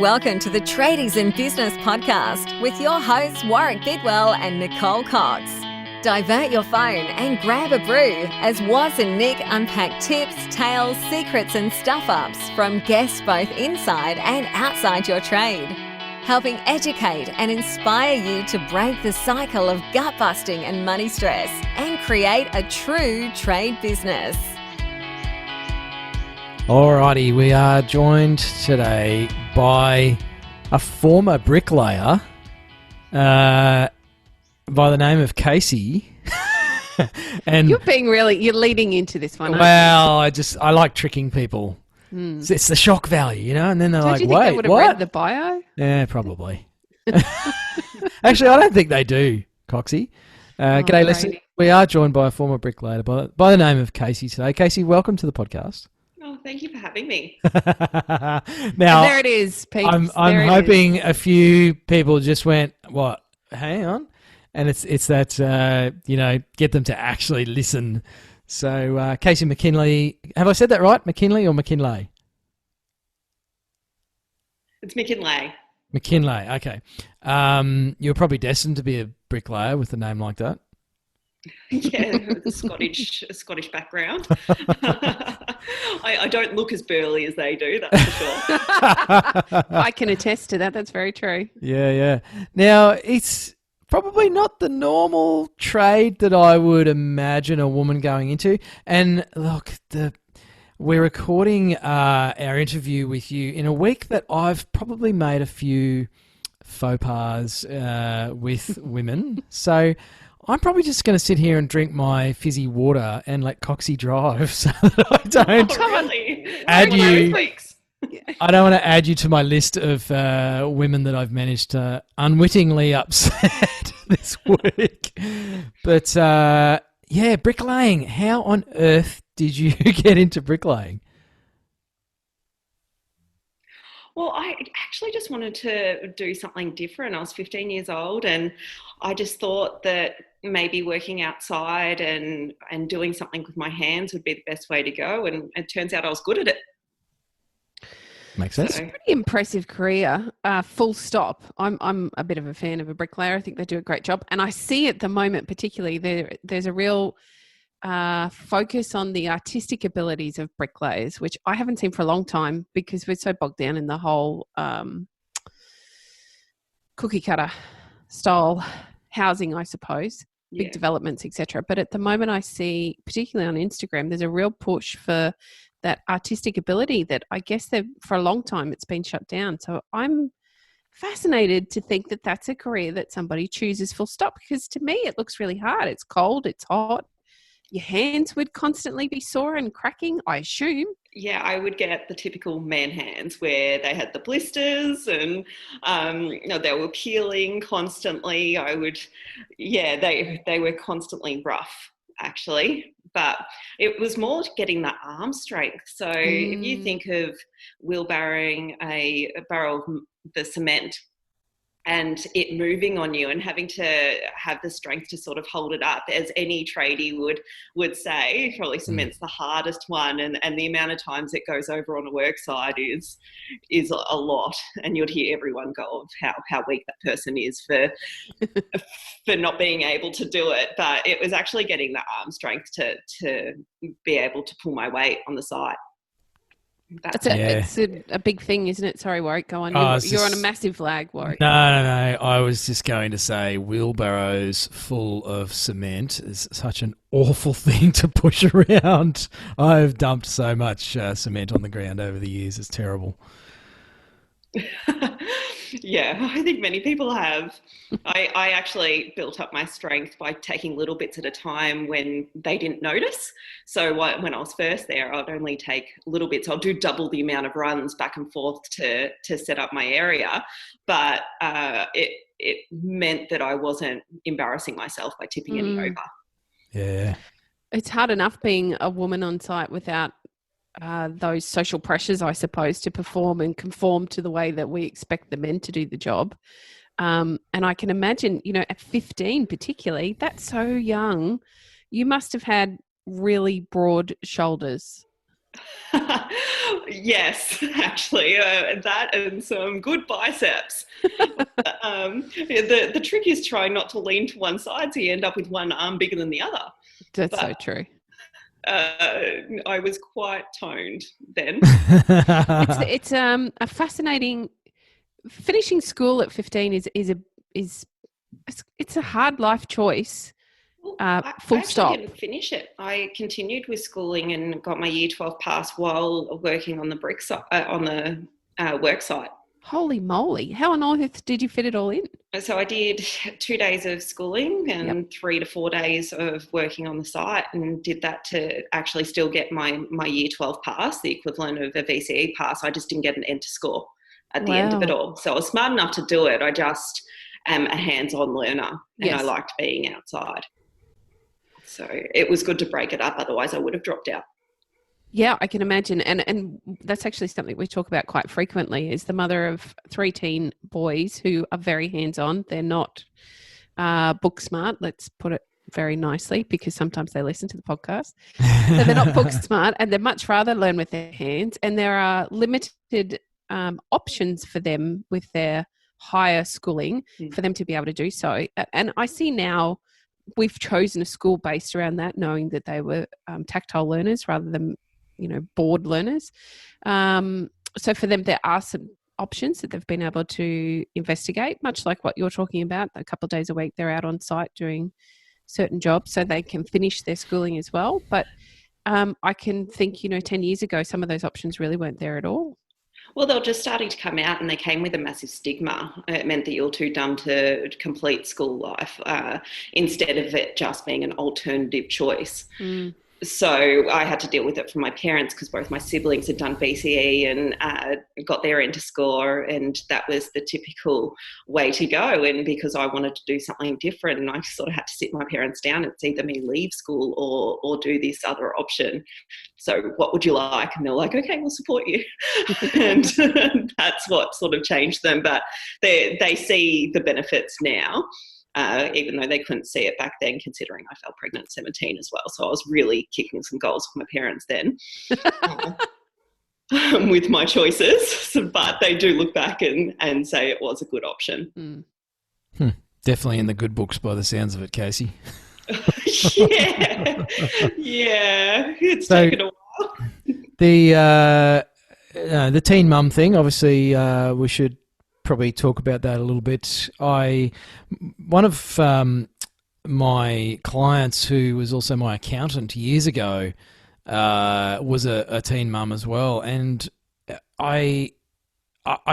Welcome to the Tradies in Business podcast with your hosts Warwick Bidwell and Nicole Cox. Divert your phone and grab a brew as Waz and Nick unpack tips, tales, secrets and stuff-ups from guests both inside and outside your trade, helping educate and inspire you to break the cycle of gut-busting and money stress and create a true trade business. Alrighty, we are joined today by a former bricklayer by the name of Casey. And you're leading into this one. Well, I like tricking people. It's the shock value, and then they're Don't like, you think wait, they would have what? read the bio? Yeah, probably. Actually, I don't think they do, Coxie. G'day, listen. We are joined by a former bricklayer by the name of Casey today. Casey, welcome to the podcast. Oh, thank you for having me. Now, there it is, Pete. I'm hoping a few people just went, what? Hang on. And it's that, get them to actually listen. So, Casey Mackinlay, have I said that right? Mackinlay or Mackinlay? It's Mackinlay. Mackinlay, okay. You're probably destined to be a bricklayer with a name like that. Yeah, with a Scottish background. I don't look as burly as they do, that's for sure. I can attest to that. That's very true. Yeah. Now, it's probably not the normal trade that I would imagine a woman going into. And look, we're recording our interview with you in a week that I've probably made a few faux pas with women. So I'm probably just going to sit here and drink my fizzy water and let Coxie drive so that I don't add you. I don't want to add you to my list of women that I've managed to unwittingly upset this week. But bricklaying. How on earth did you get into bricklaying? Well, I actually just wanted to do something different. I was 15 years old and I just thought that maybe working outside and doing something with my hands would be the best way to go. And it turns out I was good at it. Makes sense. Pretty impressive career, full stop. I'm a bit of a fan of a bricklayer. I think they do a great job. And I see at the moment particularly there's a real focus on the artistic abilities of bricklayers, which I haven't seen for a long time because we're so bogged down in the whole cookie cutter style housing, I suppose, big developments, etc. But at the moment I see, particularly on Instagram, there's a real push for that artistic ability that I guess for a long time it's been shut down. So I'm fascinated to think that that's a career that somebody chooses full stop, because to me it looks really hard. It's cold, it's hot. Your hands would constantly be sore and cracking, I assume. Yeah, I would get the typical man hands where they had the blisters and they were peeling constantly. They were constantly rough actually, but it was more getting the arm strength. So if you think of wheelbarrowing a barrel of the cement and it moving on you and having to have the strength to sort of hold it up, as any tradie would say, probably cement's the hardest one, and the amount of times it goes over on a work site is a lot, and you'd hear everyone go of how weak that person is for not being able to do it. But it was actually getting the arm strength to be able to pull my weight on the site. It's a big thing, isn't it? Sorry, Warwick, go on. You're on a massive lag, Warwick. No. I was just going to say wheelbarrows full of cement is such an awful thing to push around. I've dumped so much cement on the ground over the years. It's terrible. Yeah, I think many people have. I actually built up my strength by taking little bits at a time when they didn't notice. So when I was first there, I'd only take little bits. I'll do double the amount of runs back and forth to set up my area. But it meant that I wasn't embarrassing myself by tipping any over. Yeah. It's hard enough being a woman on site without those social pressures, I suppose, to perform and conform to the way that we expect the men to do the job. And I can imagine, at 15 particularly, that's so young. You must have had really broad shoulders. Yes, actually, that and some good biceps. The trick is trying not to lean to one side, so you end up with one arm bigger than the other. That's so But true. I was quite toned then. It's a fascinating. Finishing school at 15 is it's a hard life choice. Well, Full I actually stop. didn't finish it. I continued with schooling and got my Year 12 pass while working on the work site. Holy moly! How on earth did you fit it all in? So I did 2 days of schooling and 3 to 4 days of working on the site, and did that to actually still get my Year 12 pass, the equivalent of a VCE pass. I just didn't get an enter score at the end of it all. So I was smart enough to do it. I just am a hands-on learner, and I liked being outside. So it was good to break it up. Otherwise I would have dropped out. Yeah, I can imagine. And that's actually something we talk about quite frequently, is the mother of 3 teen boys who are very hands-on. They're not book smart, let's put it very nicely, because sometimes they listen to the podcast. So they're not book smart, and they'd much rather learn with their hands. And there are limited options for them with their higher schooling for them to be able to do so. And I see now we've chosen a school based around that, knowing that they were tactile learners rather than board learners. So for them, there are some options that they've been able to investigate, much like what you're talking about. A couple of days a week, they're out on site doing certain jobs so they can finish their schooling as well. But I can think, 10 years ago, some of those options really weren't there at all. Well, they were just starting to come out, and they came with a massive stigma. It meant that you're too dumb to complete school life, instead of it just being an alternative choice. So I had to deal with it from my parents, because both my siblings had done VCE and got their enter score, and that was the typical way to go. And because I wanted to do something different, and I sort of had to sit my parents down, it's either me leave school or do this other option. So what would you like? And they're like, okay, we'll support you. And that's what sort of changed them. But they see the benefits now. Even though they couldn't see it back then, considering I fell pregnant at 17 as well. So I was really kicking some goals for my parents then with my choices. But they do look back and say it was a good option. Definitely in the good books by the sounds of it, Casey. Yeah. It's taken a while. The teen mum thing, obviously, we should probably talk about that a little bit. One of my clients, who was also my accountant years ago, was a teen mum as well, and I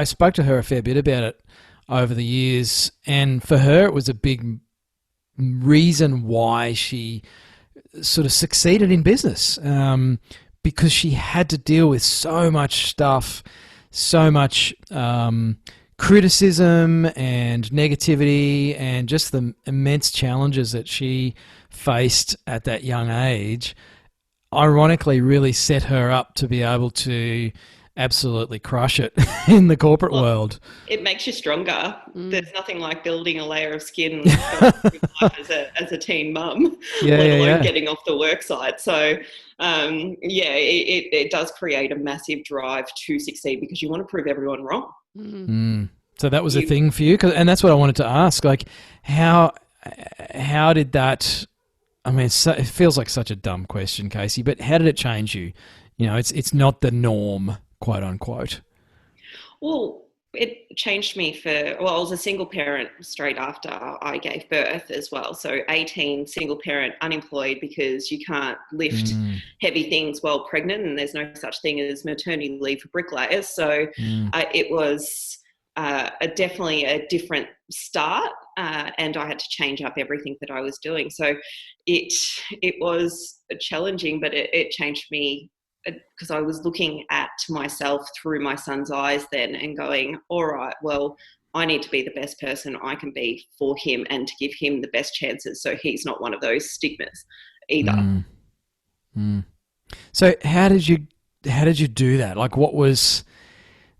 spoke to her a fair bit about it over the years, and for her it was a big reason why she sort of succeeded in business, because she had to deal with so much stuff, so much criticism and negativity, and just the immense challenges that she faced at that young age, ironically really set her up to be able to absolutely crush it in the corporate world. It makes you stronger. There's nothing like building a layer of skin as a teen mum, let alone getting off the work site. So it does create a massive drive to succeed, because you want to prove everyone wrong. So that was a thing for you, and that's what I wanted to ask. Like, how did that? I mean, it feels like such a dumb question, Casey, but how did it change you? It's not the norm, quote unquote. Well, it changed me I was a single parent straight after I gave birth as well. So 18, single parent, unemployed, because you can't lift heavy things while pregnant, and there's no such thing as maternity leave for bricklayers. So it was definitely a different start, and I had to change up everything that I was doing. So it was challenging, but it changed me, because I was looking at myself through my son's eyes then and going, all right, well, I need to be the best person I can be for him and to give him the best chances, so he's not one of those stigmas either. So how did you do that? Like, what was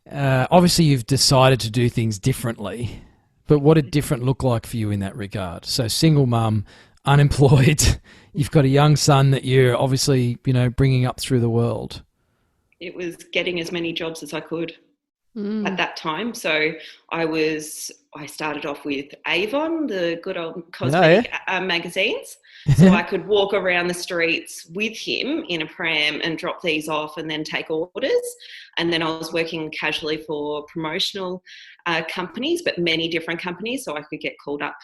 obviously you've decided to do things differently, but what did different look like for you in that regard? So single mum, unemployed, you've got a young son that you're obviously, bringing up through the world. It was getting as many jobs as I could at that time. So I started off with Avon, the good old cosmetic magazines. So I could walk around the streets with him in a pram and drop these off and then take orders. And then I was working casually for promotional companies, but many different companies, so I could get called up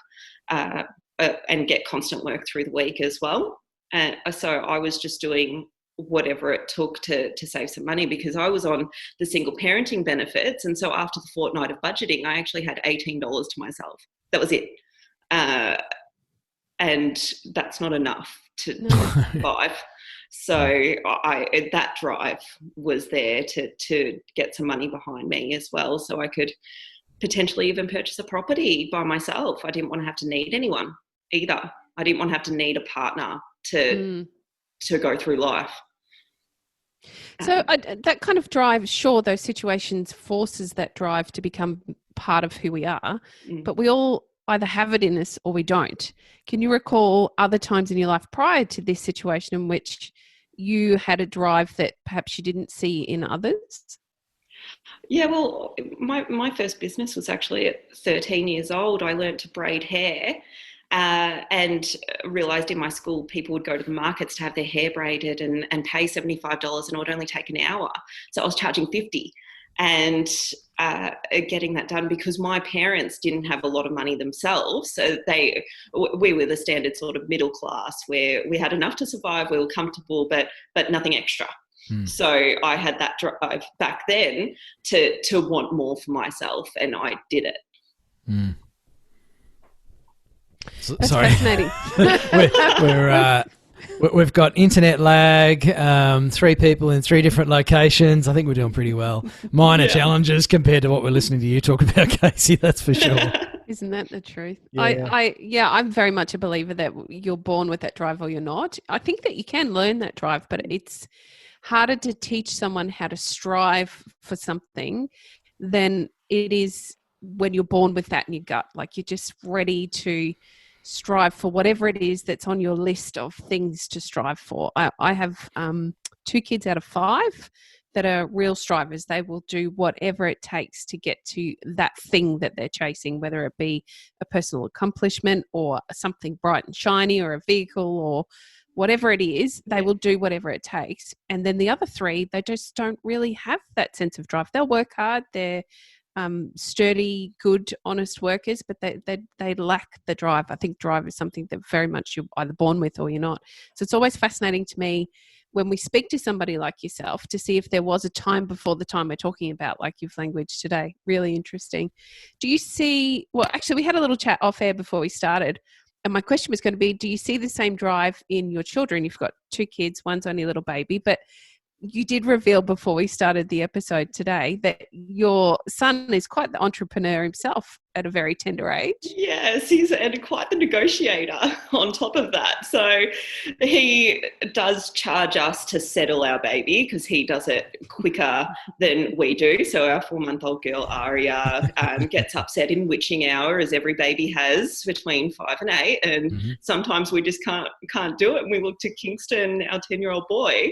and get constant work through the week as well. And so I was just doing whatever it took to save some money, because I was on the single parenting benefits. And so after the fortnight of budgeting, I actually had $18 to myself. That was it. And that's not enough to survive. So that drive was there to get some money behind me as well, so I could potentially even purchase a property by myself. I didn't want to have to need anyone either. I didn't want to have to need a partner to go through life. So that kind of drive, sure, those situations forces that drive to become part of who we are, but we all either have it in us or we don't. Can you recall other times in your life prior to this situation in which you had a drive that perhaps you didn't see in others? Yeah, well, my first business was actually at 13 years old. I learned to braid hair and realised in my school people would go to the markets to have their hair braided and pay $75 and it would only take an hour. So I was charging $50 and getting that done because my parents didn't have a lot of money themselves. So we were the standard sort of middle class where we had enough to survive, we were comfortable, but nothing extra. So I had that drive back then to want more for myself, and I did it. That's Sorry. fascinating. We've got internet lag, 3 people in 3 different locations. I think we're doing pretty well. Minor challenges compared to what we're listening to you talk about, Casey, that's for sure. Isn't that the truth? Yeah. I'm very much a believer that you're born with that drive or you're not. I think that you can learn that drive, but it's harder to teach someone how to strive for something than it is when you're born with that in your gut. Like you're just ready to strive for whatever it is that's on your list of things to strive for. I have 2 kids out of 5 that are real strivers. They will do whatever it takes to get to that thing that they're chasing, whether it be a personal accomplishment or something bright and shiny or a vehicle or whatever it is, they will do whatever it takes. And then the other 3, they just don't really have that sense of drive. They'll work hard. They're sturdy, good, honest workers, but they lack the drive. I think drive is something that very much you're either born with or you're not. So it's always fascinating to me when we speak to somebody like yourself to see if there was a time before the time we're talking about, like you've language today. Really interesting. Do you see, well, actually we had a little chat off air before we started, and my question was going to be, do you see the same drive in your children? You've got 2 kids, one's only a little baby, but you did reveal before we started the episode today that your son is quite the entrepreneur himself at a very tender age. Yes, he's quite the negotiator on top of that. So he does charge us to settle our baby because he does it quicker than we do. So our 4-month-old girl, Aria, gets upset in witching hour, as every baby has, between 5 and 8. And sometimes we just can't do it. And we look to Kingston, our 10-year-old boy,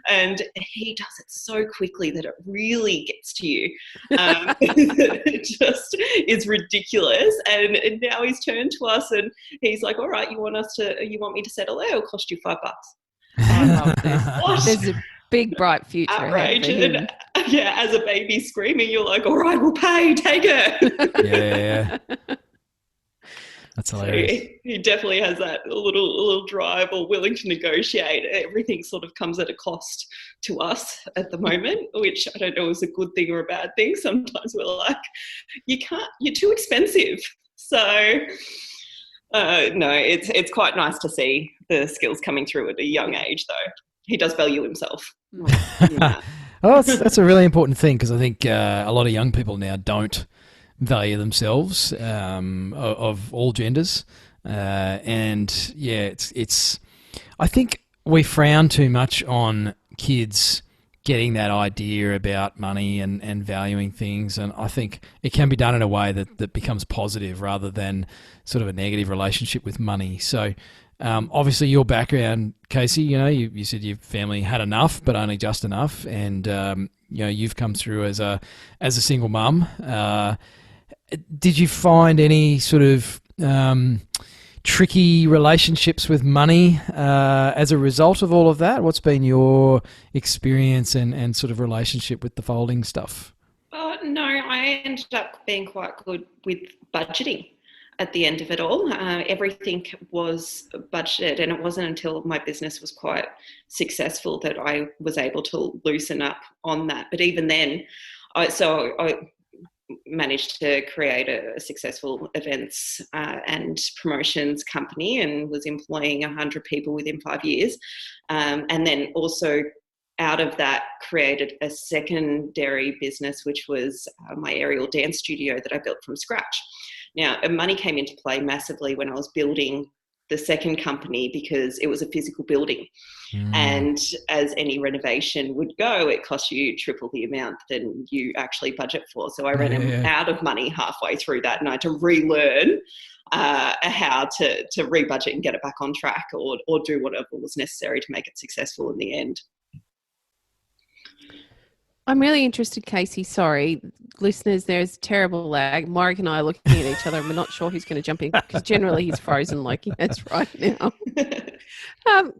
and he does it so quickly that it really gets to you. It just is ridiculous. And now he's turned to us and he's like, all right, you want me to settle it? It'll cost you $5. I love this. There's a big bright future Outrage. ahead for him. And as a baby screaming, you're like, all right, we'll pay, take it. Yeah. That's hilarious. So he definitely has that little drive or willing to negotiate. Everything sort of comes at a cost to us at the moment, which I don't know is a good thing or a bad thing. Sometimes we're like, you're too expensive. So no, it's quite nice to see the skills coming through at a young age, though. He does value himself. Oh, that's a really important thing, because I think a lot of young people now don't value themselves, of all genders, and it's I think we frown too much on kids getting that idea about money and valuing things, and I think it can be done in a way that becomes positive rather than sort of a negative relationship with money. So Obviously, your background, Casey, you said your family had enough, but only just enough, and you've come through as a single mum. Did you find any sort of tricky relationships with money as a result of all of that? What's been your experience and sort of relationship with the folding stuff? No, I ended up being quite good with budgeting at the end of it all. Everything was budgeted, and it wasn't until my business was quite successful that I was able to loosen up on that. But even then, I managed to create a successful events and promotions company and was employing 100 people within 5 years. And then also out of that created a secondary business, which was my aerial dance studio that I built from scratch. Now, money came into play massively when I was building the second company because it was a physical building. And as any renovation would go, it cost you triple the amount than you actually budget for. So I ran out of money halfway through that, and I had to relearn how to rebudget and get it back on track or do whatever was necessary to make it successful in the end. I'm really interested, Casey. Sorry, listeners, there's terrible lag. Mark and I are looking at each other and we're not sure who's going to jump in because generally he's frozen like he is right now.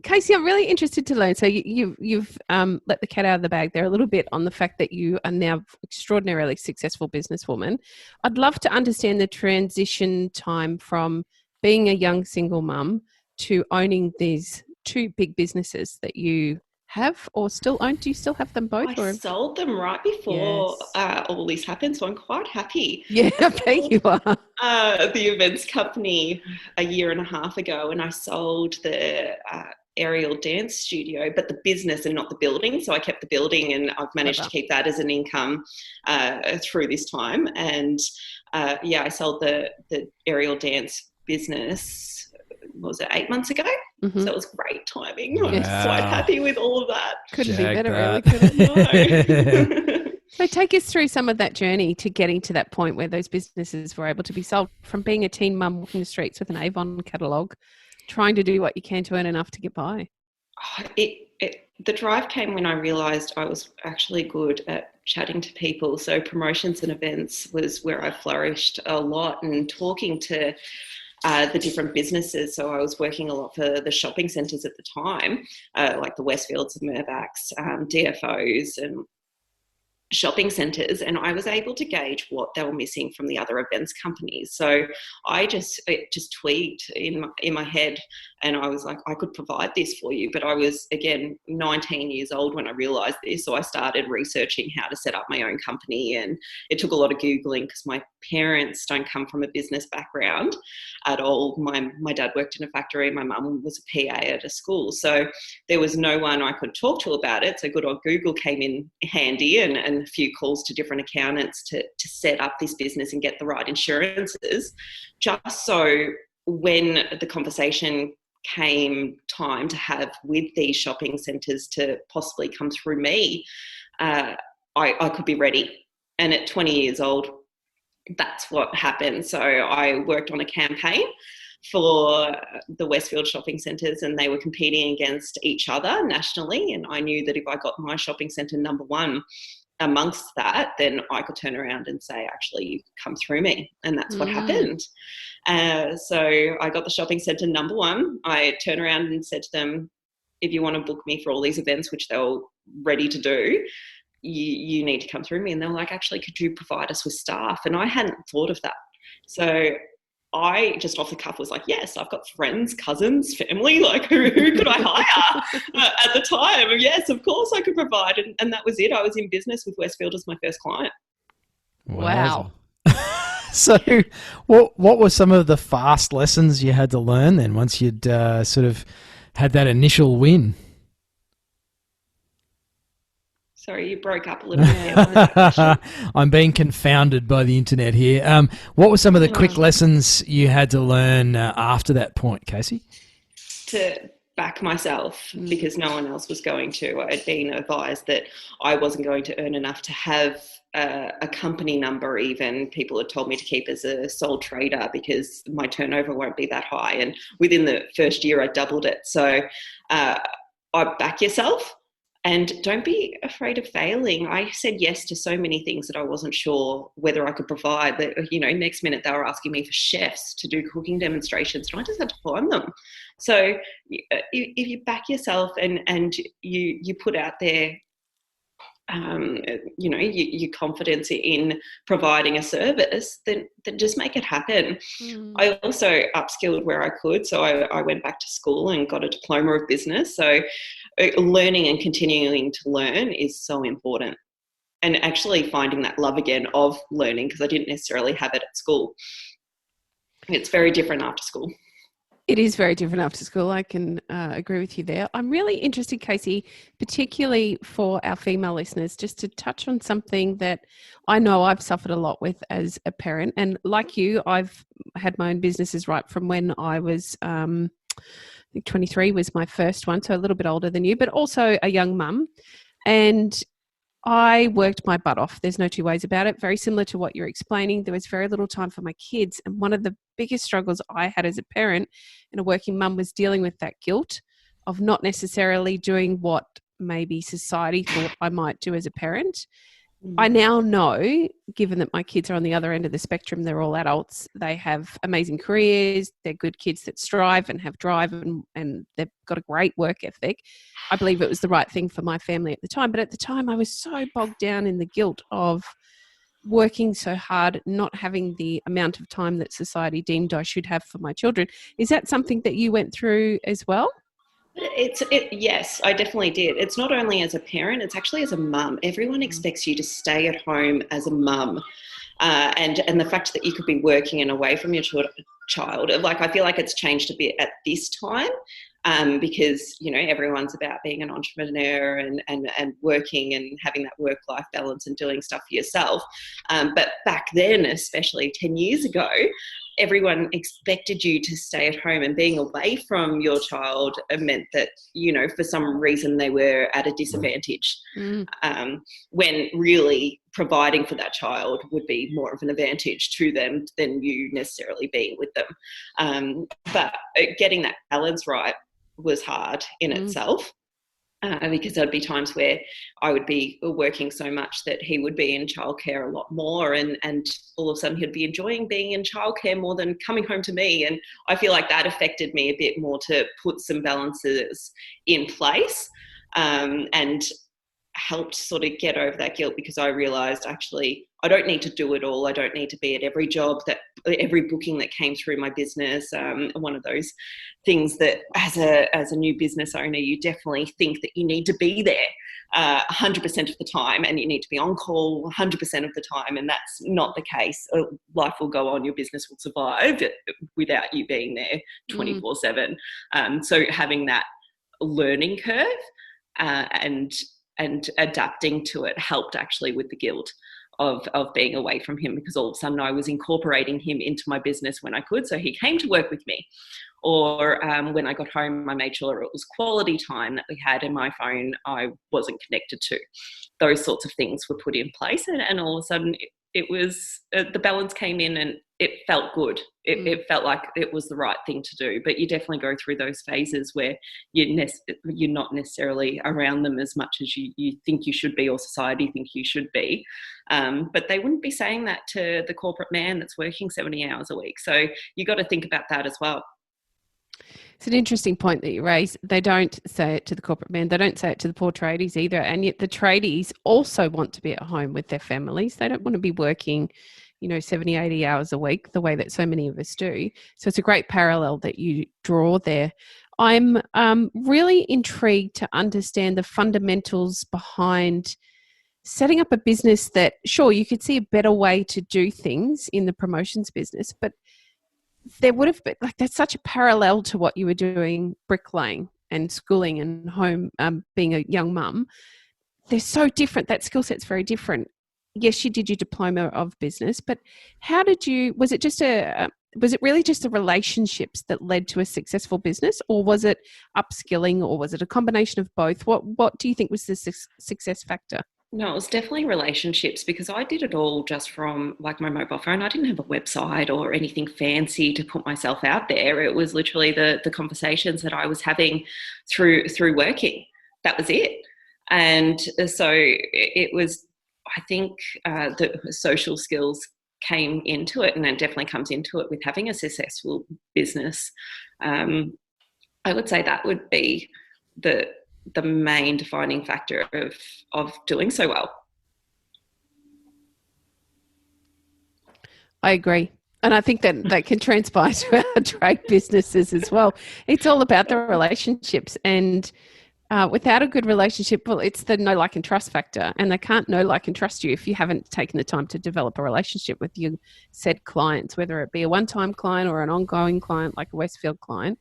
Casey, I'm really interested to learn. So you've let the cat out of the bag there a little bit on the fact that you are now extraordinarily successful businesswoman. I'd love to understand the transition time from being a young single mum to owning these two big businesses that you have or still own. Do you still have them both? I sold them right before all this happened, so I'm quite happy. Yeah, I bet you are. The events company a year and a half ago, and I sold the aerial dance studio, but the business and not the building. So I kept the building, and I've managed to keep that as an income through this time. And I sold the aerial dance business. Was it 8 months ago? Mm-hmm. So it was great timing. Wow. I'm quite happy with all of that. Couldn't be better, really, could it? So take us through some of that journey to getting to that point where those businesses were able to be sold, from being a teen mum walking the streets with an Avon catalogue, trying to do what you can to earn enough to get by. The drive came when I realised I was actually good at chatting to people. So promotions and events was where I flourished a lot, and talking to the different businesses. So I was working a lot for the shopping centres at the time, like the Westfields and Mirvacs, DFOs and shopping centres, and I was able to gauge what they were missing from the other events companies. So it just tweaked in my head, and I was like, I could provide this for you. But I was, again, 19 years old when I realised this, so I started researching how to set up my own company, and it took a lot of Googling because my parents don't come from a business background at all. My dad worked in a factory, my mum was a PA at a school, so there was no one I could talk to about it. So good old Google came in handy, and a few calls to different accountants to set up this business and get the right insurances, just so when the conversation came time to have with these shopping centres to possibly come through me, I could be ready. And at 20 years old, that's what happened. So I worked on a campaign for the Westfield shopping centres, and they were competing against each other nationally. And I knew that if I got my shopping centre number one amongst that, then I could turn around and say, actually, you come through me. And that's what happened. So I got the shopping centre number one. I turned around and said to them, if you want to book me for all these events, which they were ready to do, you need to come through me. And they were like, actually, could you provide us with staff? And I hadn't thought of that. So I just off the cuff was like, yes, I've got friends, cousins, family, like who could I hire at the time? Yes, of course I could provide. And that was it. I was in business with Westfield as my first client. Wow. So what were some of the fast lessons you had to learn then once you'd sort of had that initial win? Sorry, you broke up a little bit. I'm being confounded by the internet here. What were some of the quick lessons you had to learn after that point, Casey? To back myself, because no one else was going to. I had been advised that I wasn't going to earn enough to have a company number even people had told me to keep as a sole trader because my turnover won't be that high. And within the first year, I doubled it. So I back yourself and don't be afraid of failing. I said yes to so many things that I wasn't sure whether I could provide. That, next minute they were asking me for chefs to do cooking demonstrations, and I just had to find them. So if you back yourself and you put out there your confidence in providing a service, then just make it happen. I also upskilled where I could. So I went back to school and got a diploma of business. So learning and continuing to learn is so important. And actually finding that love again of learning, because I didn't necessarily have it at school. It's very different after school. It is very different after school. I can agree with you there. I'm really interested, Casey, particularly for our female listeners, just to touch on something that I know I've suffered a lot with as a parent. And like you, I've had my own businesses right from when I was, I think 23 was my first one, so a little bit older than you, but also a young mum. And I worked my butt off. There's no two ways about it. Very similar to what you're explaining. There was very little time for my kids. And one of the biggest struggles I had as a parent and a working mum was dealing with that guilt of not necessarily doing what maybe society thought I might do as a parent. I now know, given that my kids are on the other end of the spectrum, they're all adults, they have amazing careers, they're good kids that strive and have drive and they've got a great work ethic. I believe it was the right thing for my family at the time. But at the time, I was so bogged down in the guilt of working so hard, not having the amount of time that society deemed I should have for my children. Is that something that you went through as well? Yes, I definitely did. It's not only as a parent, it's actually as a mum. Everyone expects you to stay at home as a mum. And the fact that you could be working and away from your child, like I feel like it's changed a bit at this time because, everyone's about being an entrepreneur and working and having that work-life balance and doing stuff for yourself. But back then, especially 10 years ago, everyone expected you to stay at home, and being away from your child meant that, for some reason they were at a disadvantage when really providing for that child would be more of an advantage to them than you necessarily being with them. But getting that balance right was hard in itself. Because there'd be times where I would be working so much that he would be in childcare a lot more, and all of a sudden he'd be enjoying being in childcare more than coming home to me. And I feel like that affected me a bit more to put some balances in place and helped sort of get over that guilt, because I realised actually I don't need to do it all. I don't need to be at every job, every booking that came through my business. One of those things that as a new business owner, you definitely think that you need to be there 100% of the time, and you need to be on call 100% of the time. And that's not the case. Life will go on. Your business will survive without you being there 24/7. So having that learning curve and adapting to it helped actually with the guilt of being away from him, because all of a sudden I was incorporating him into my business when I could. So he came to work with me. Or when I got home, I made sure it was quality time that we had, and my phone I wasn't connected to. Those sorts of things were put in place, and all of a sudden it was the balance came in, and it felt good. It felt like it was the right thing to do. But you definitely go through those phases where you're not necessarily around them as much as you think you should be, or society think you should be. But they wouldn't be saying that to the corporate man that's working 70 hours a week. So you got to think about that as well. It's an interesting point that you raise. They don't say it to the corporate man. They don't say it to the poor tradies either. And yet the tradies also want to be at home with their families. They don't want to be working, 70, 80 hours a week the way that so many of us do. So it's a great parallel that you draw there. I'm really intrigued to understand the fundamentals behind setting up a business that, sure, you could see a better way to do things in the promotions business, but there would have been, that's such a parallel to what you were doing bricklaying and schooling and home, being a young mum. They're so different. That skill set's very different. Yes, you did your diploma of business, but how did you, was it really just the relationships that led to a successful business, or was it upskilling, or was it a combination of both? What do you think was the success factor? No, it was definitely relationships because I did it all just from like my mobile phone. I didn't have a website or anything fancy to put myself out there. It was literally the conversations that I was having through working. That was it. And so it was, I think the social skills came into it, and it definitely comes into it with having a successful business. I would say that would be the main defining factor of doing so well. I agree. And I think that can transpire to our trade businesses as well. It's all about the relationships. And without a good relationship, well, it's the know, like, and trust factor. And they can't know, like, and trust you if you haven't taken the time to develop a relationship with your said clients, whether it be a one-time client or an ongoing client like a Westfield client.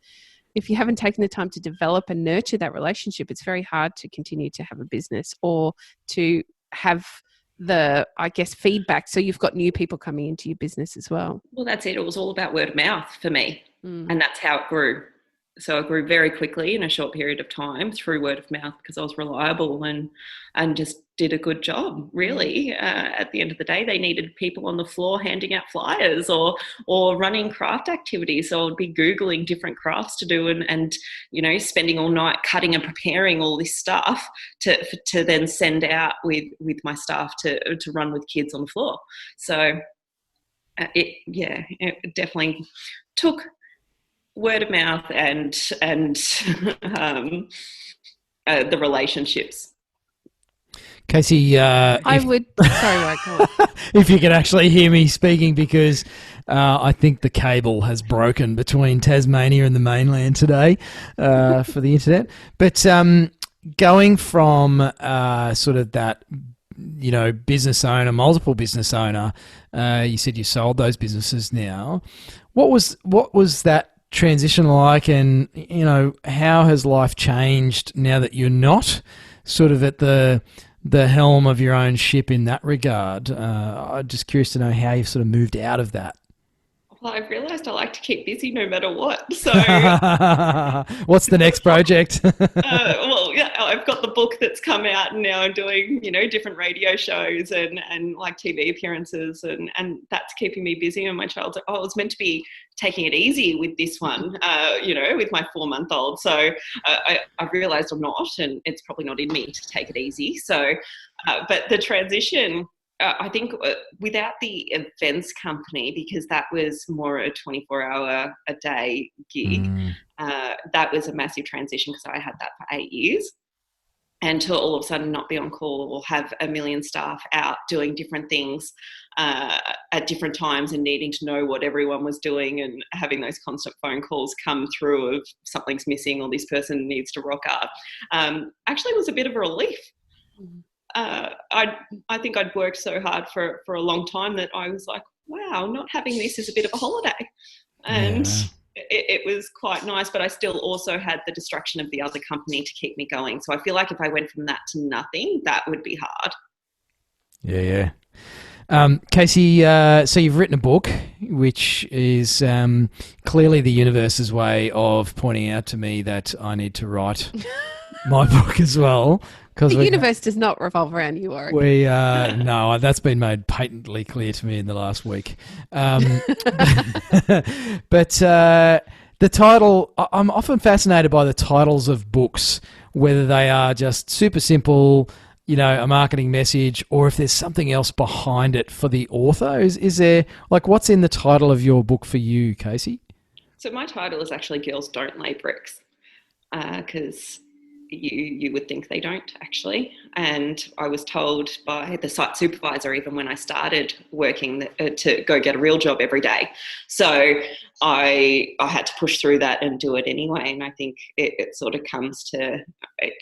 If you haven't taken the time to develop and nurture that relationship, it's very hard to continue to have a business or to have the, I guess, feedback. So you've got new people coming into your business as well. Well, that's it. It was all about word of mouth for me. And that's how it grew. So I grew very quickly in a short period of time through word of mouth because I was reliable and just did a good job, really. At the end of the day, they needed people on the floor handing out flyers or running craft activities. So I'd be Googling different crafts to do and spending all night cutting and preparing all this stuff to then send out with my staff to run with kids on the floor. So it definitely took word of mouth and the relationships. Casey, if you could actually hear me speaking, because I think the cable has broken between Tasmania and the mainland today for the internet. But going from sort of that, business owner, multiple business owner, you said you sold those businesses now. What was that transition like, and how has life changed now that you're not sort of at the helm of your own ship in that regard? I'm just curious to know how you've sort of moved out of that. Well, I've realised I like to keep busy no matter what. So, what's the next project? I've got the book that's come out, and now I'm doing, different radio shows and like TV appearances, and that's keeping me busy. And my child's like, I was meant to be taking it easy with this one, with my 4-month-old. So I've realised I'm not, and it's probably not in me to take it easy. So, but the transition. I think without the events company, because that was more a 24-hour-a-day gig, that was a massive transition because I had that for 8 years. And to all of a sudden not be on call or have a million staff out doing different things at different times and needing to know what everyone was doing and having those constant phone calls come through of something's missing or this person needs to rock up, actually was a bit of a relief. I think I'd worked so hard for a long time that I was like, wow, not having this is a bit of a holiday. And it was quite nice, but I still also had the distraction of the other company to keep me going. So I feel like if I went from that to nothing, that would be hard. Yeah. Casey, so you've written a book, which is clearly the universe's way of pointing out to me that I need to write my book as well. The universe does not revolve around you, Warwick. No, that's been made patently clear to me in the last week. But the title, I'm often fascinated by the titles of books, whether they are just super simple, a marketing message, or if there's something else behind it for the author. Is there, what's in the title of your book for you, Casey? So my title is actually Girls Don't Lay Bricks, because you would think they don't, actually. And I was told by the site supervisor, even when I started working, to go get a real job every day. So I had to push through that and do it anyway. And I think it sort of comes to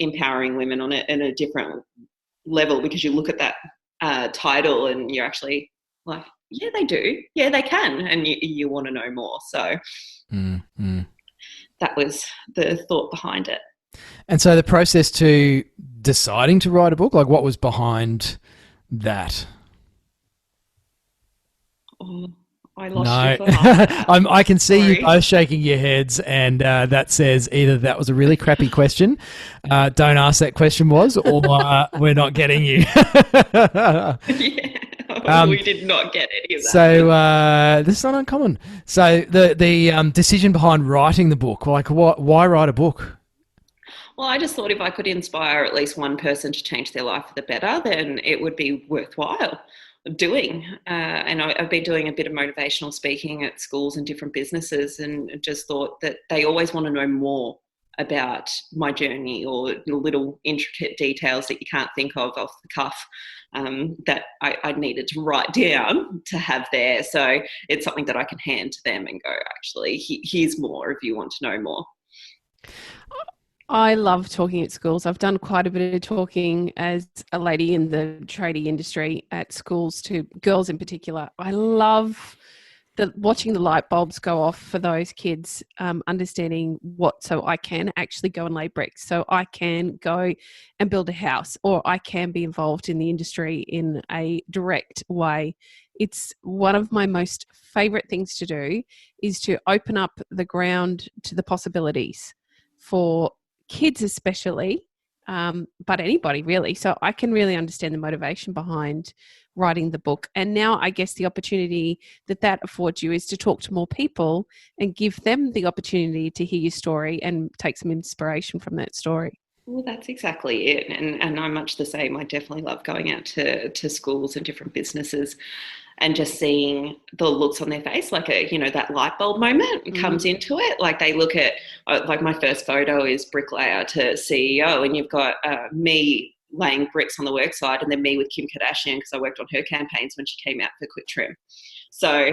empowering women on it in a different level, because you look at that title and you're actually like, yeah, they do. Yeah, they can. And you want to know more. So that was the thought behind it. And so the process to deciding to write a book, what was behind that? I lost No, you for half of that. I can see Sorry. you both shaking your heads, and that says either that was a really crappy question, don't ask that question was, or we're not getting you. Yeah, we did not get any of that. So this is not uncommon. So the decision behind writing the book, like why write a book? Well, I just thought if I could inspire at least one person to change their life for the better, then it would be worthwhile doing. And I've been doing a bit of motivational speaking at schools and different businesses, and just thought that they always want to know more about my journey, or little intricate details that you can't think of off the cuff, that I needed to write down to have there. So it's something that I can hand to them and go, actually, here's more if you want to know more. I love talking at schools. I've done quite a bit of talking as a lady in the tradie industry at schools to girls in particular. I love watching the light bulbs go off for those kids, understanding so I can actually go and lay bricks, so I can go and build a house, or I can be involved in the industry in a direct way. It's one of my most favorite things to do, is to open up the ground to the possibilities for kids especially, but anybody really. So I can really understand the motivation behind writing the book. And now I guess the opportunity that affords you is to talk to more people and give them the opportunity to hear your story and take some inspiration from that story. Well, that's exactly it. And I'm much the same. I definitely love going out to schools and different businesses and just seeing the looks on their face, like that light bulb moment comes into it. Like they look at, like my first photo is Bricklayer to CEO, and you've got me laying bricks on the work site, and then me with Kim Kardashian, because I worked on her campaigns when she came out for Quick Trim. So,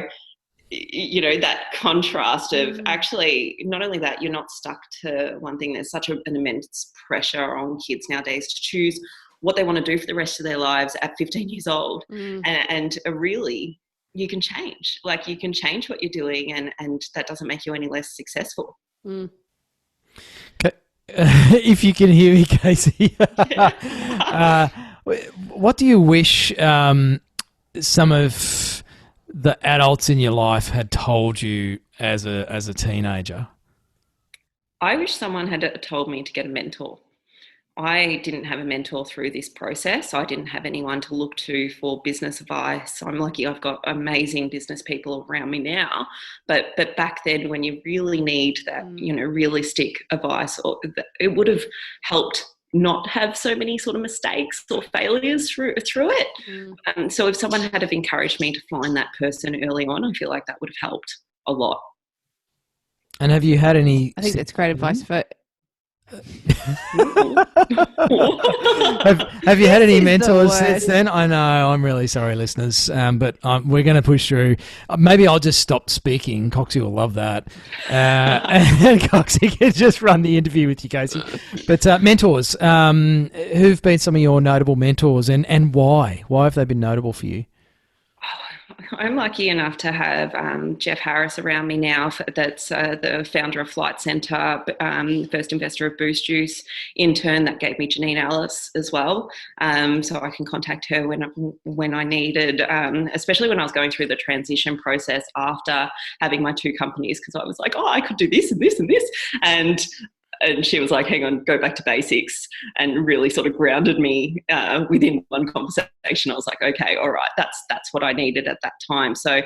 that contrast of actually, not only that, you're not stuck to one thing. There's such an immense pressure on kids nowadays to choose what they want to do for the rest of their lives at 15 years old. And really, you can change. Like, you can change what you're doing, and that doesn't make you any less successful. If you can hear me, Casey, what do you wish some of the adults in your life had told you as a teenager? I wish someone had told me to get a mentor. I didn't have a mentor through this process. I didn't have anyone to look to for business advice. I'm lucky I've got amazing business people around me now. But back then, when you really need that, realistic advice, it would have helped not have so many sort of mistakes or failures through it. So if someone had have encouraged me to find that person early on, I feel like that would have helped a lot. And have you had any... I think that's great advice for... have you had any mentors since then? I know, I'm really sorry, listeners, but we're going to push through. Maybe I'll just stop speaking. Coxie will love that. And Coxie can just run the interview with you, Casey. But mentors, who've been some of your notable mentors, and why? Why have they been notable for you? I'm lucky enough to have Jeff Harris around me now. That's the founder of Flight Centre, first investor of Boost Juice. In turn, that gave me Janine Ellis as well. So I can contact her when I needed, especially when I was going through the transition process after having my two companies, because I was like, I could do this and this and this. And she was like, hang on, go back to basics, and really sort of grounded me within one conversation. I was like, okay, all right, that's what I needed at that time. So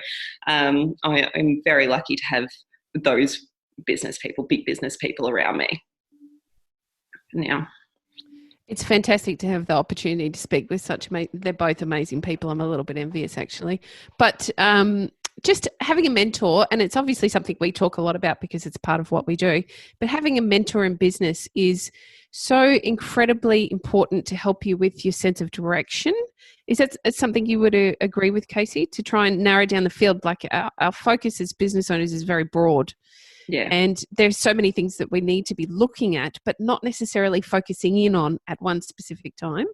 I'm very lucky to have those big business people around me now. It's fantastic to have the opportunity to speak with they're both amazing people. I'm a little bit envious, actually. But just having a mentor, and it's obviously something we talk a lot about because it's part of what we do, but having a mentor in business is so incredibly important to help you with your sense of direction. Is that something you would agree with, Casey, to try and narrow down the field? Like our focus as business owners is very broad. Yeah. And there's so many things that we need to be looking at, but not necessarily focusing in on at one specific time.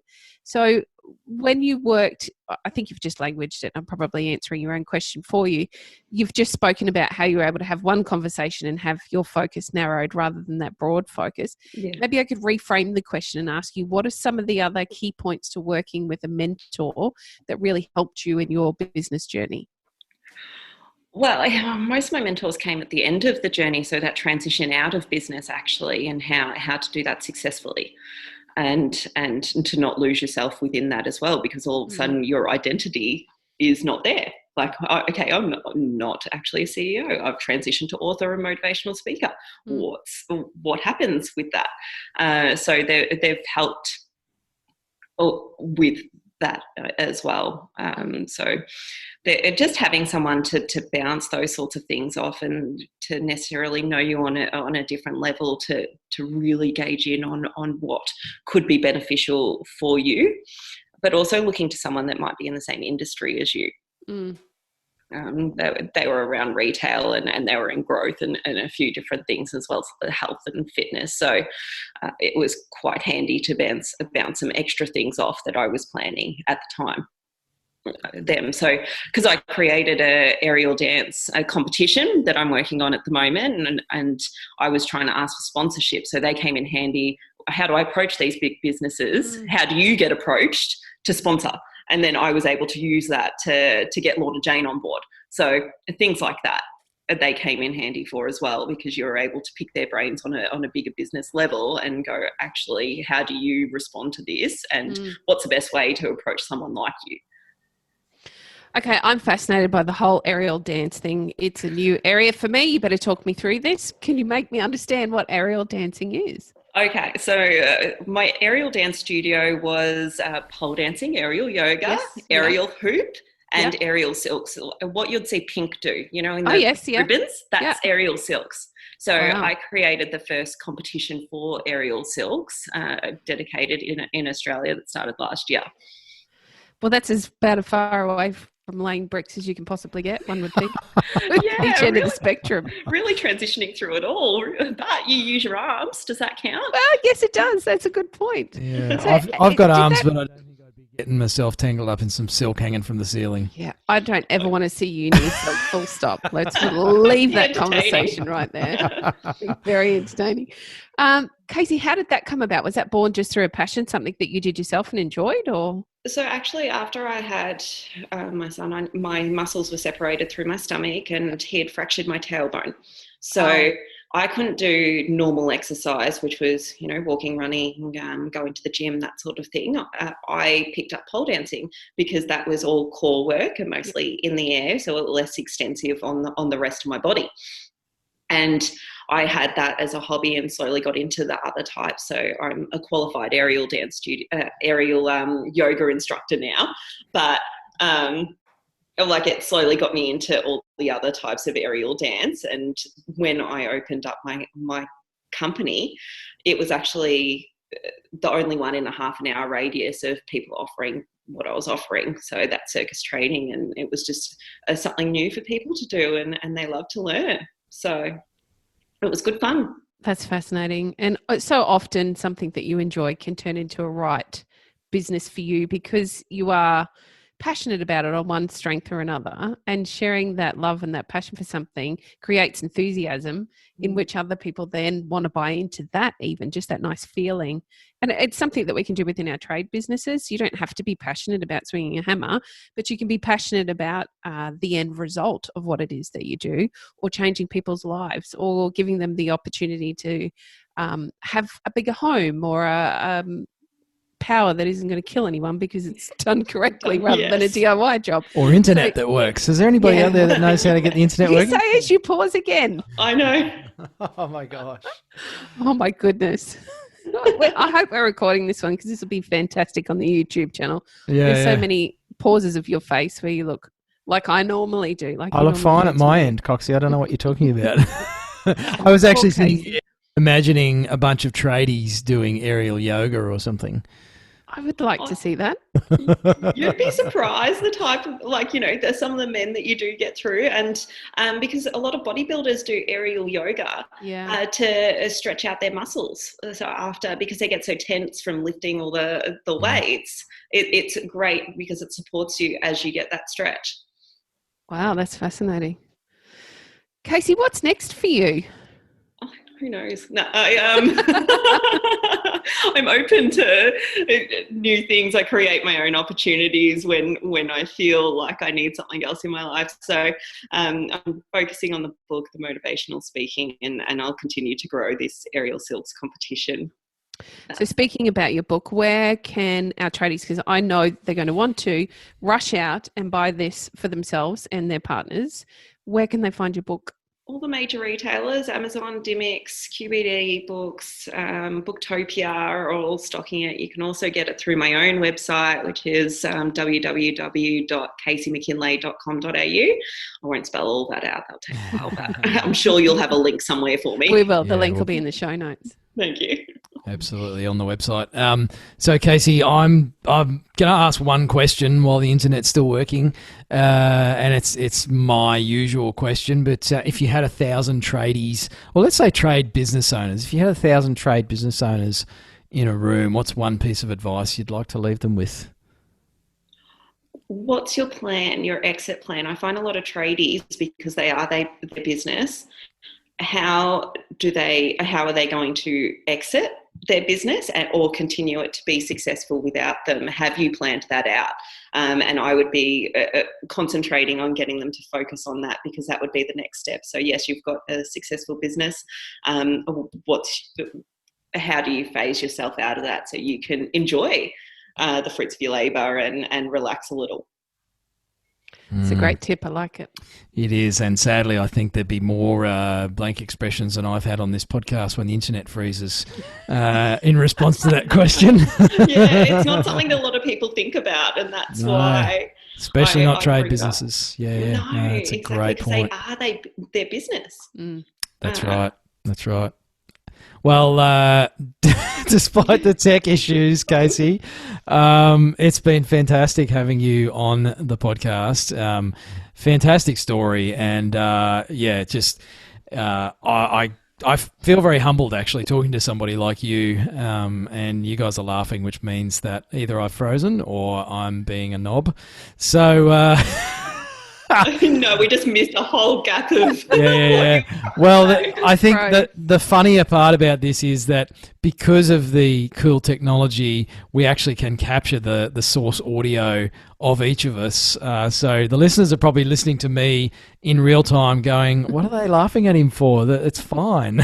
So when you worked, I think you've just languaged it. I'm probably answering your own question for you. You've just spoken about how you were able to have one conversation and have your focus narrowed rather than that broad focus. Yeah. Maybe I could reframe the question and ask you, what are some of the other key points to working with a mentor that really helped you in your business journey? Well, most of my mentors came at the end of the journey, so that transition out of business actually, and how to do that successfully, and to not lose yourself within that as well, because all of a sudden your identity is not there. Like, oh, okay, I'm not actually a CEO. I've transitioned to author and motivational speaker. What happens with that? So they've helped with that as well. So they're just having someone to bounce those sorts of things off, and to necessarily know you on a different level, to really gauge in on what could be beneficial for you, but also looking to someone that might be in the same industry as you. They were around retail, and they were in growth and a few different things, as well as health and fitness. So it was quite handy to bounce some extra things off that I was planning at the time. So because I created a aerial dance competition that I'm working on at the moment, and I was trying to ask for sponsorship, so they came in handy. How do I approach these big businesses? How do you get approached to sponsor? And then I was able to use that to get Lorna Jane on board. So things like that, they came in handy for as well, because you're able to pick their brains on a bigger business level and go, actually, how do you respond to this? And what's the best way to approach someone like you? Okay, I'm fascinated by the whole aerial dance thing. It's a new area for me. You better talk me through this. Can you make me understand what aerial dancing is? Okay, so my aerial dance studio was pole dancing, aerial yoga, aerial hoop, and aerial silks. What you'd see Pink do, in the ribbons, that's aerial silks. So I created the first competition for aerial silks, dedicated in Australia, that started last year. Well, that's as about as far away from laying bricks as you can possibly get, one would think. Each end of the spectrum. Really transitioning through it all. But you use your arms. Does that count? Well, I guess it does. That's a good point. Yeah, so I've got arms, but I don't think I'd be getting myself tangled up in some silk hanging from the ceiling. Yeah, I don't ever want to see you near silk, full stop. Let's leave that conversation right there. Very entertaining. Casey, how did that come about? Was that born just through a passion, something that you did yourself and enjoyed, or...? So actually, after I had my son, my muscles were separated through my stomach, and he had fractured my tailbone. So I couldn't do normal exercise, which was, walking, running, going to the gym, that sort of thing. I picked up pole dancing because that was all core work and mostly in the air, so less extensive on the rest of my body. And I had that as a hobby and slowly got into the other types. So I'm a qualified aerial dance aerial yoga instructor now, but it slowly got me into all the other types of aerial dance. And when I opened up my company, it was actually the only one in a half an hour radius of people offering what I was offering. So that circus training, and it was just something new for people to do, and they love to learn. So it was good fun. That's fascinating. And so often something that you enjoy can turn into a right business for you, because you are passionate about it on one strength or another, and sharing that love and that passion for something creates enthusiasm in which other people then want to buy into that, even just that nice feeling. And it's something that we can do within our trade businesses. You don't have to be passionate about swinging a hammer, but you can be passionate about the end result of what it is that you do, or changing people's lives, or giving them the opportunity to have a bigger home, or a power that isn't going to kill anyone because it's done correctly, rather than a DIY job. Or internet that works. Is there anybody out there that knows how to get the internet working? You say as you pause again. I know. Oh my gosh. Oh my goodness. I hope we're recording this one, because this will be fantastic on the YouTube channel. There's so many pauses of your face where you look like I normally do. I look fine at my end, Coxie. I don't know what you're talking about. I was actually imagining a bunch of tradies doing aerial yoga or something. I would like to see that. You'd be surprised the type of, there's some of the men that you do get through, and because a lot of bodybuilders do aerial yoga to stretch out their muscles. So because they get so tense from lifting all the weights, it's great because it supports you as you get that stretch. Wow, that's fascinating. Casey, what's next for you? who knows? No, I'm open to new things. I create my own opportunities when I feel like I need something else in my life. So I'm focusing on the book, the motivational speaking, and I'll continue to grow this aerial silks competition. So speaking about your book, where can our tradies, because I know they're going to want to rush out and buy this for themselves and their partners, where can they find your book? All the major retailers, Amazon, Dimmix, QBD Books, Booktopia are all stocking it. You can also get it through my own website, which is www.caseymckinlay.com.au. I won't spell all that out. That'll take a while, but I'm sure you'll have a link somewhere for me. We will. The link will be in the show notes. Thank you. Absolutely, on the website. So, Casey, I'm going to ask one question while the internet's still working, and it's my usual question. But if you had 1,000 tradies, or let's say trade business owners, if you had 1,000 trade business owners in a room, what's one piece of advice you'd like to leave them with? What's your plan, your exit plan? I find a lot of tradies, because their business, how are they going to exit their business or continue it to be successful without them? Have you planned that out? And I would be concentrating on getting them to focus on that, because that would be the next step. So yes, you've got a successful business. How do you phase yourself out of that so you can enjoy the fruits of your labour and relax a little? It's a great tip. I like it. It is, and sadly, I think there'd be more blank expressions than I've had on this podcast when the internet freezes in response to that question. Yeah, it's not something that a lot of people think about, and that's why. Especially not trade businesses. Yeah. No, it's a great point. They their business. That's right. That's right. Well, despite the tech issues, Casey, it's been fantastic having you on the podcast. Fantastic story, and I feel very humbled actually talking to somebody like you, and you guys are laughing, which means that either I've frozen or I'm being a knob. So. No, we just missed a whole gap of. Yeah. Well, I think that the funnier part about this is that because of the cool technology, we actually can capture the source audio of each of us. So the listeners are probably listening to me in real time going, what are they laughing at him for? It's fine.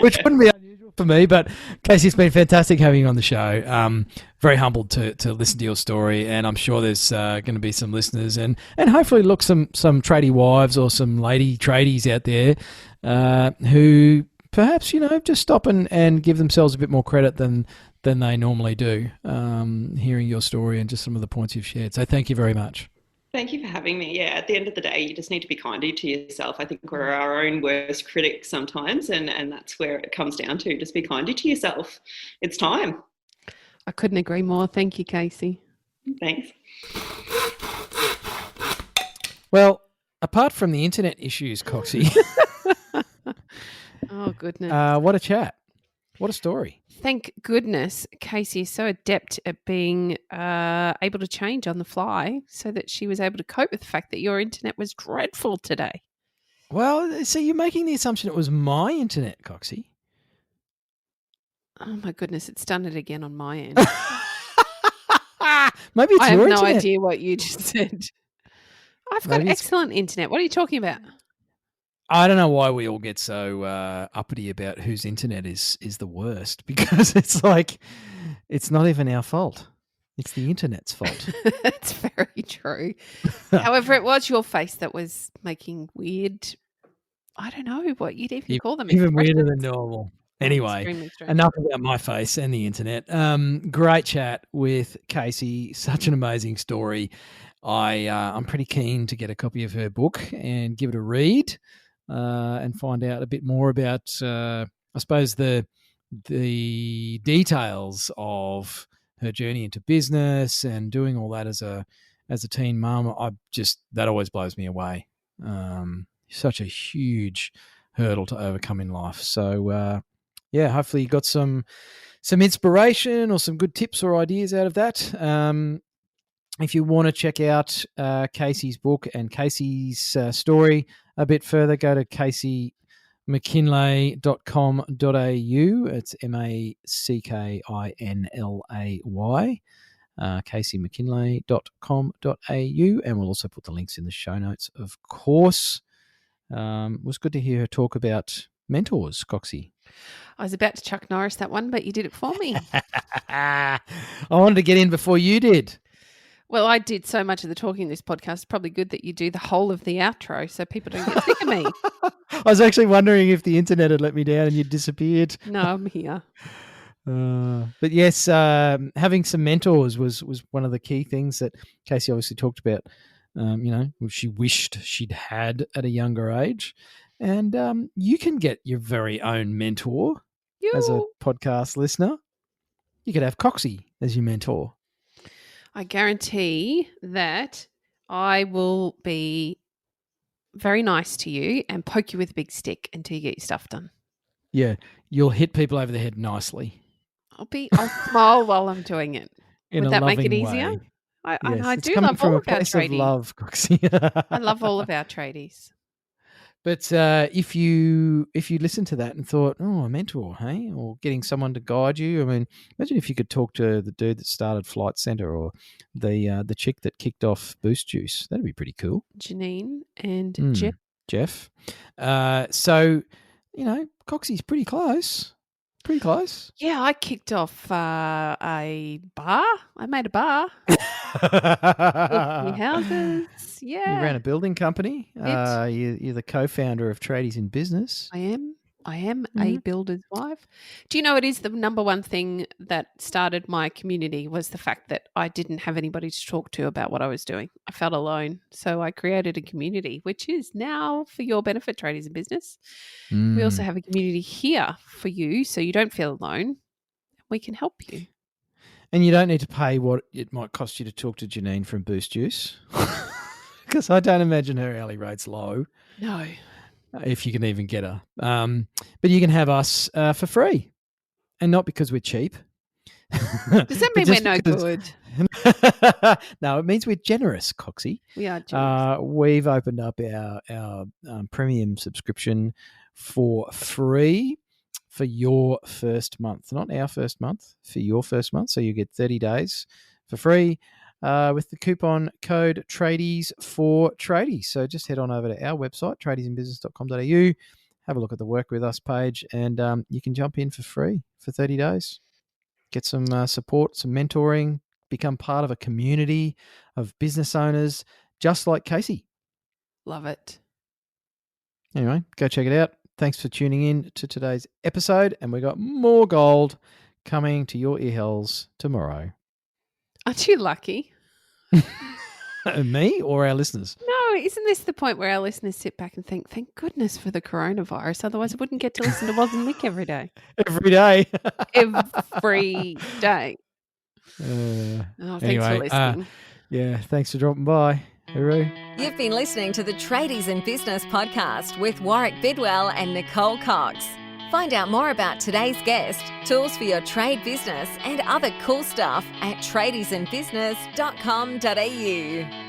Which wouldn't be unusual for me. But Casey, it's been fantastic having you on the show. Very humbled to listen to your story, and I'm sure there's going to be some listeners and hopefully look some tradie wives or some lady tradies out there who perhaps just stop and give themselves a bit more credit than they normally do. Hearing your story and just some of the points you've shared, so thank you very much. Thank you for having me. Yeah, at the end of the day, you just need to be kinder to yourself. I think we're our own worst critics sometimes, and that's where it comes down to. Just be kinder to yourself. It's time. I couldn't agree more. Thank you, Casey. Thanks. Well, apart from the internet issues, Coxie. Oh, goodness. What a chat. What a story. Thank goodness Casey is so adept at being able to change on the fly so that she was able to cope with the fact that your internet was dreadful today. Well, so you're making the assumption it was my internet, Coxie. Oh, my goodness. It's done it again on my end. Maybe it's I your have no internet. idea what you just said. I've got excellent internet. What are you talking about? I don't know why we all get so uppity about whose internet is the worst, because it's like it's not even our fault. It's the internet's fault. That's very true. However, it was your face that was making weird, I don't know what you'd even call them. Even weirder than normal. Anyway, enough about my face and the internet. Great chat with Casey. Such an amazing story. I'm pretty keen to get a copy of her book and give it a read and find out a bit more about, I suppose, the details of her journey into business and doing all that as a teen mum. That always blows me away. Such a huge hurdle to overcome in life. So, hopefully you got some inspiration or some good tips or ideas out of that. If you want to check out Casey's book and Casey's story a bit further, go to Mackinlay.com.au. It's MACKINLAY. CaseyMckinlay.com.au, and we'll also put the links in the show notes, of course. It was good to hear her talk about mentors, Coxie. I was about to Chuck Norris that one, but you did it for me. I wanted to get in before you did. Well, I did so much of the talking in this podcast. It's probably good that you do the whole of the outro so people don't get sick of me. I was actually wondering if the internet had let me down and you disappeared. No, I'm here. But yes, having some mentors was one of the key things that Casey obviously talked about. She wished she'd had at a younger age, and you can get your very own mentor as a podcast listener. You could have Coxie as your mentor. I guarantee that I will be very nice to you and poke you with a big stick until you get your stuff done. Yeah, you'll hit people over the head nicely. I'll smile while I'm doing it. Would that make it easier? Way. I it's do coming love from all a of our place of tradies. love, Coxie. I love all of our tradies. But if you listened to that and thought, oh, a mentor, hey, or getting someone to guide you, I mean, imagine if you could talk to the dude that started Flight Centre or the chick that kicked off Boost Juice. That'd be pretty cool. Janine and Jeff. So, Coxie's pretty close. Pretty close. Yeah, I kicked off a bar. I made a bar. Built houses. Yeah. You ran a building company. You're the co-founder of Tradies in Business. I am a builder's wife. Do you know it is the number one thing that started my community was the fact that I didn't have anybody to talk to about what I was doing. I felt alone. So I created a community, which is now for your benefit, Tradies in Business. We also have a community here for you so you don't feel alone. We can help you. And you don't need to pay what it might cost you to talk to Janine from Boost Juice. Because I don't imagine her hourly rate's low. No. If you can even get her. But you can have us for free. And not because we're cheap. Does that mean we're no good? No, it means we're generous, Coxie. We are generous. We've opened up our premium subscription for free for your first month. Not our first month, for your first month. So you get 30 days for free. With the coupon code Tradies for Tradies. So just head on over to our website, tradiesinbusiness.com.au, have a look at the Work With Us page, and you can jump in for free for 30 days. Get some support, some mentoring, become part of a community of business owners just like Casey. Love it. Anyway, go check it out. Thanks for tuning in to today's episode, and we got more gold coming to your earholes tomorrow. Aren't you lucky? Me or our listeners? No, isn't this the point where our listeners sit back and think, thank goodness for the coronavirus, otherwise I wouldn't get to listen to Woz and Nick every day. Every day. Every day. Thanks for listening. Thanks for dropping by. Hooroo. You've been listening to the Tradies in Business podcast with Warwick Bidwell and Nicole Cox. Find out more about today's guest, tools for your trade business, and other cool stuff at tradiesinbusiness.com.au.